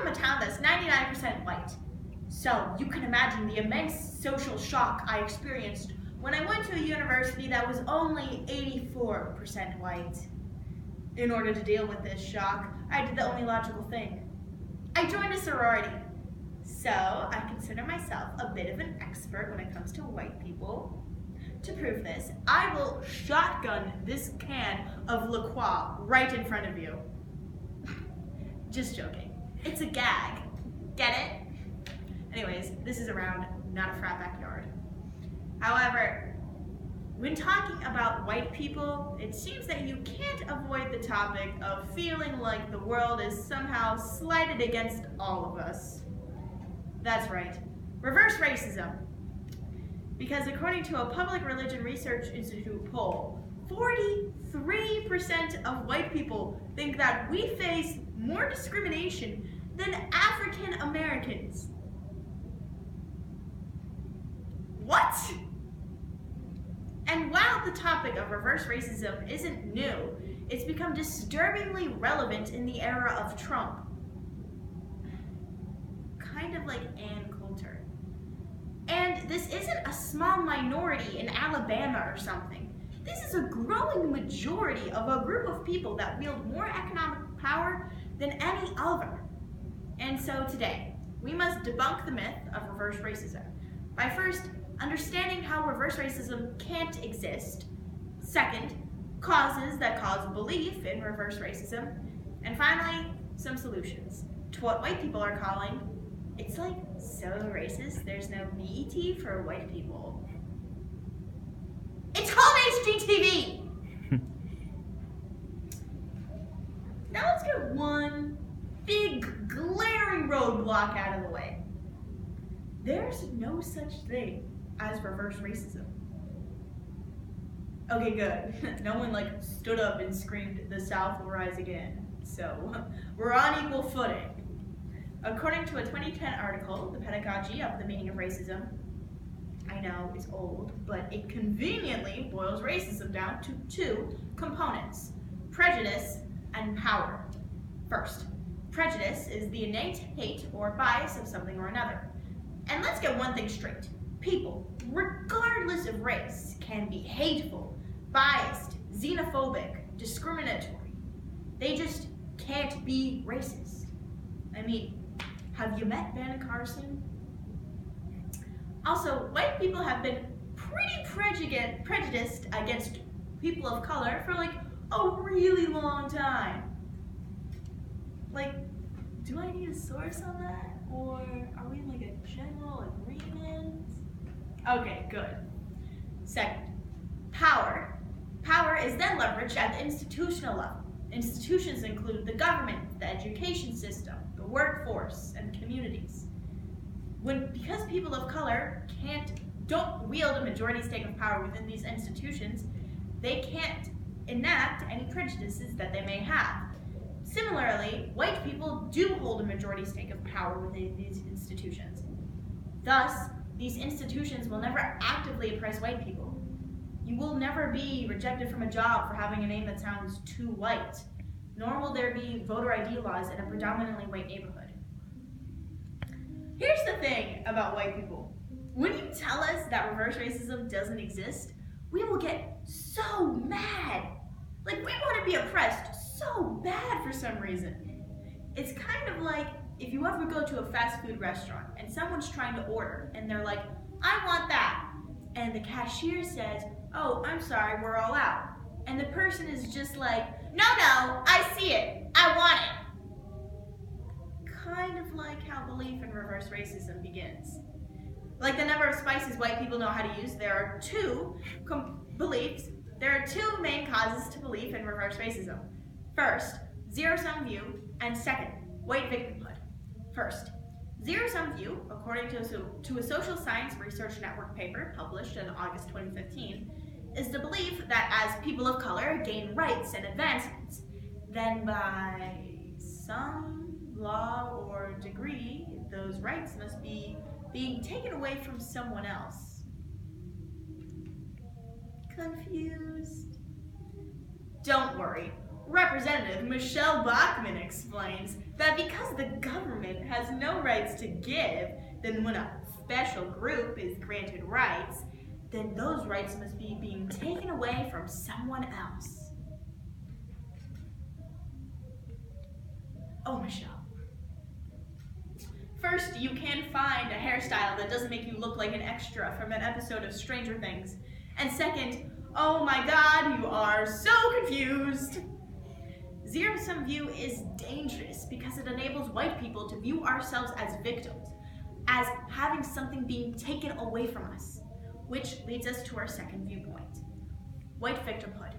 from a town that's 99% white. So you can imagine the immense social shock I experienced when I went to a university that was only 84% white. In order to deal with this shock, I did the only logical thing. I joined a sorority. So I consider myself a bit of an expert when it comes to white people. To prove this, I will shotgun this can of La Croix right in front of you. Just joking. It's a gag. Get it? Anyways, this is around, not a frat backyard. However, when talking about white people, it seems that you can't avoid the topic of feeling like the world is somehow slighted against all of us. That's right, reverse racism. Because according to a Public Religion Research Institute poll, 43% of white people think that we face more discrimination than African Americans. What? And while the topic of reverse racism isn't new, it's become disturbingly relevant in the era of Trump. Kind of like Ann Coulter. And this isn't a small minority in Alabama or something. This is a growing majority of a group of people that wield more economic power than any other. And so today, we must debunk the myth of reverse racism by first understanding how reverse racism can't exist, second, causes that cause belief in reverse racism, and finally, some solutions to what white people are calling, it's like so racist, there's no BET for white people. It's home HGTV! Now let's get one big glaring roadblock out of the way. There's no such thing as reverse racism. Okay, good. No one stood up and screamed, "The South will rise again." So we're on equal footing. According to a 2010 article, The Pedagogy of the Meaning of Racism, I know it's old, but it conveniently boils racism down to two components: prejudice and power. First, prejudice is the innate hate or bias of something or another. And let's get one thing straight. People, regardless of race, can be hateful, biased, xenophobic, discriminatory. They just can't be racist. I mean, have you met Ben Carson? Also, white people have been pretty prejudiced against people of color for a really long time. Do I need a source on that? Or are we in a general agreement? Okay, good. Second, power. Power is then leveraged at the institutional level. Institutions include the government, the education system, the workforce, and communities. Because people of color don't wield a majority stake of power within these institutions, they can't enact any prejudices that they may have. Similarly, white people do hold a majority stake of power within these institutions. Thus, these institutions will never actively oppress white people. You will never be rejected from a job for having a name that sounds too white, nor will there be voter ID laws in a predominantly white neighborhood. Here's the thing about white people. When you tell us that reverse racism doesn't exist, we will get so mad. We want to be oppressed so bad for some reason. It's kind of like if you ever go to a fast food restaurant and someone's trying to order and they're like, "I want that." And the cashier says, "Oh, I'm sorry, we're all out." And the person is just like, "No, I see it. I want it." Kind of like how belief in reverse racism begins. Like the number of spices white people know how to use, there are two main causes to belief in reverse racism. First, zero-sum view, and second, white victimhood. First, zero-sum view, according to a social science research network paper published in August 2015, is the belief that as people of color gain rights and advancements, then by some law or degree, those rights must be being taken away from someone else. Confused? Don't worry. Representative Michelle Bachmann explains that because the government has no rights to give, then when a special group is granted rights, then those rights must be being taken away from someone else. Oh, Michelle. First, you can find a hairstyle that doesn't make you look like an extra from an episode of Stranger Things. And second, oh my God, you are so confused. Zero-sum view is dangerous because it enables white people to view ourselves as victims, as having something being taken away from us, which leads us to our second viewpoint, white victimhood.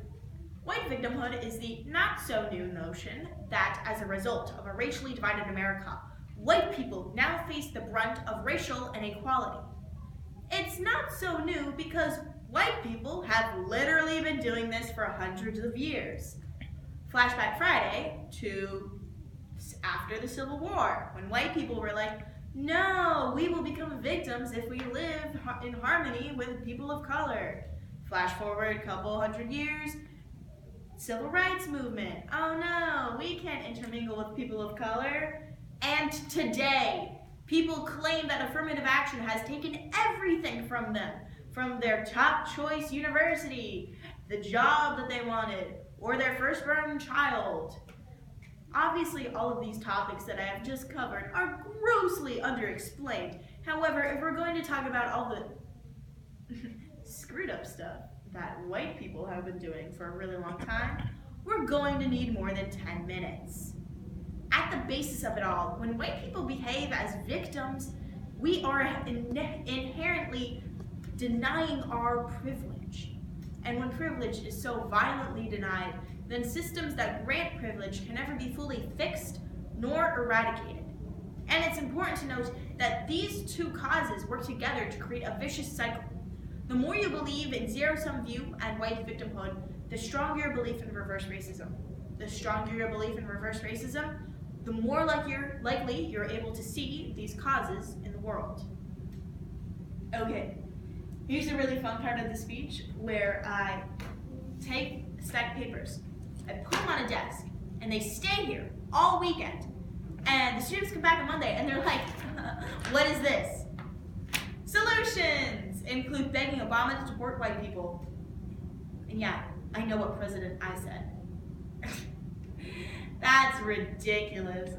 White victimhood is the not-so-new notion that, as a result of a racially divided America, white people now face the brunt of racial inequality. It's not so new because white people have literally been doing this for hundreds of years. Flashback Friday to after the Civil War, when white people were like, no, we will become victims if we live in harmony with people of color. Flash forward a couple hundred years, Civil Rights Movement. Oh no, we can't intermingle with people of color. And today, people claim that affirmative action has taken everything from them, from their top choice university, the job that they wanted, or their firstborn child. Obviously, all of these topics that I have just covered are grossly underexplained. However, if we're going to talk about all the screwed up stuff that white people have been doing for a really long time, we're going to need more than 10 minutes. At the basis of it all, when white people behave as victims, we are inherently denying our privilege. And when privilege is so violently denied, then systems that grant privilege can never be fully fixed nor eradicated. And it's important to note that these two causes work together to create a vicious cycle. The more you believe in zero-sum view and white victimhood, the stronger your belief in reverse racism. The stronger your belief in reverse racism, the more likely you're able to see these causes in the world. Okay, here's a really fun part of the speech where I take a stack of papers, I put them on a desk, and they stay here all weekend. And the students come back on Monday and they're like, what is this? Solutions include begging Obama to deport white people. And yeah, I know what president I said. That's ridiculous.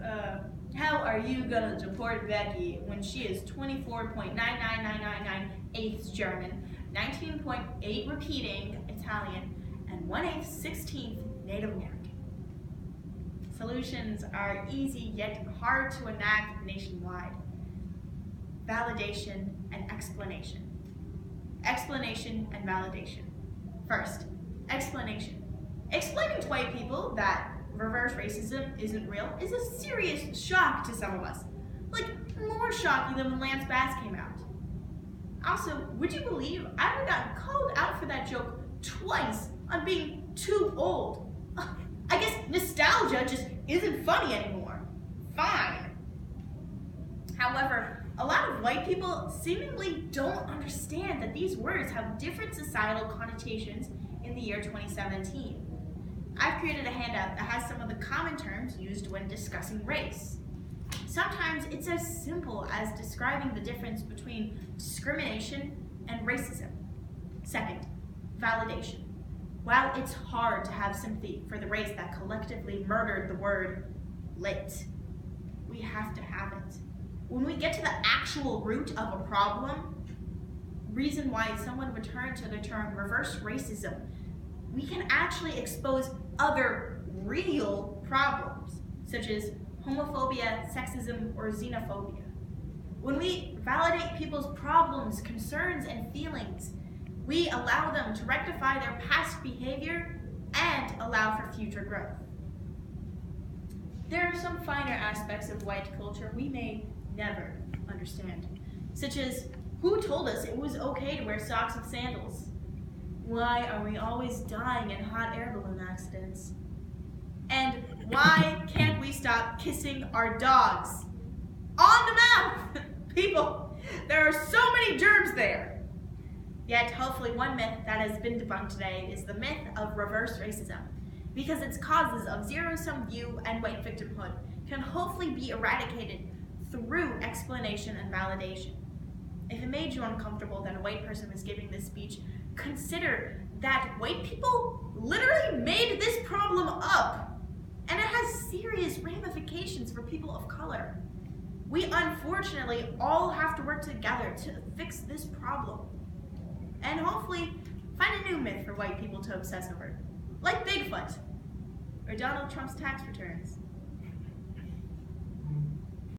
How are you gonna deport Becky when she is 24.99999 German, 19.8 repeating Italian, and 1/8 16th Native American? Solutions are easy yet hard to enact nationwide. Validation and explanation. Explanation and validation. First, explanation. Explaining to white people that reverse racism isn't real is a serious shock to some of us. Like, more shocking than when Lance Bass came out. Also, would you believe I got called out for that joke twice on being too old? I guess nostalgia just isn't funny anymore. Fine. However, a lot of white people seemingly don't understand that these words have different societal connotations in the year 2017. I've created a handout that has some of the common terms used when discussing race. Sometimes it's as simple as describing the difference between discrimination and racism. Second, validation. While it's hard to have sympathy for the race that collectively murdered the word lit, we have to have it. When we get to the actual root of a problem, reason why someone would turn to the term reverse racism, we can actually expose other real problems, such as homophobia, sexism, or xenophobia. When we validate people's problems, concerns, and feelings, we allow them to rectify their past behavior and allow for future growth. There are some finer aspects of white culture we may never understand, such as who told us it was okay to wear socks with sandals? Why are we always dying in hot air balloon accidents? And why can't we stop kissing our dogs? On the mouth! People, there are so many germs there. Yet, hopefully one myth that has been debunked today is the myth of reverse racism. because its causes of zero-sum view and white victimhood can hopefully be eradicated through explanation and validation. If it made you uncomfortable that a white person was giving this speech, consider that white people literally made this problem up, and it has serious ramifications for people of color. We unfortunately all have to work together to fix this problem, and hopefully find a new myth for white people to obsess over, like Bigfoot or Donald Trump's tax returns.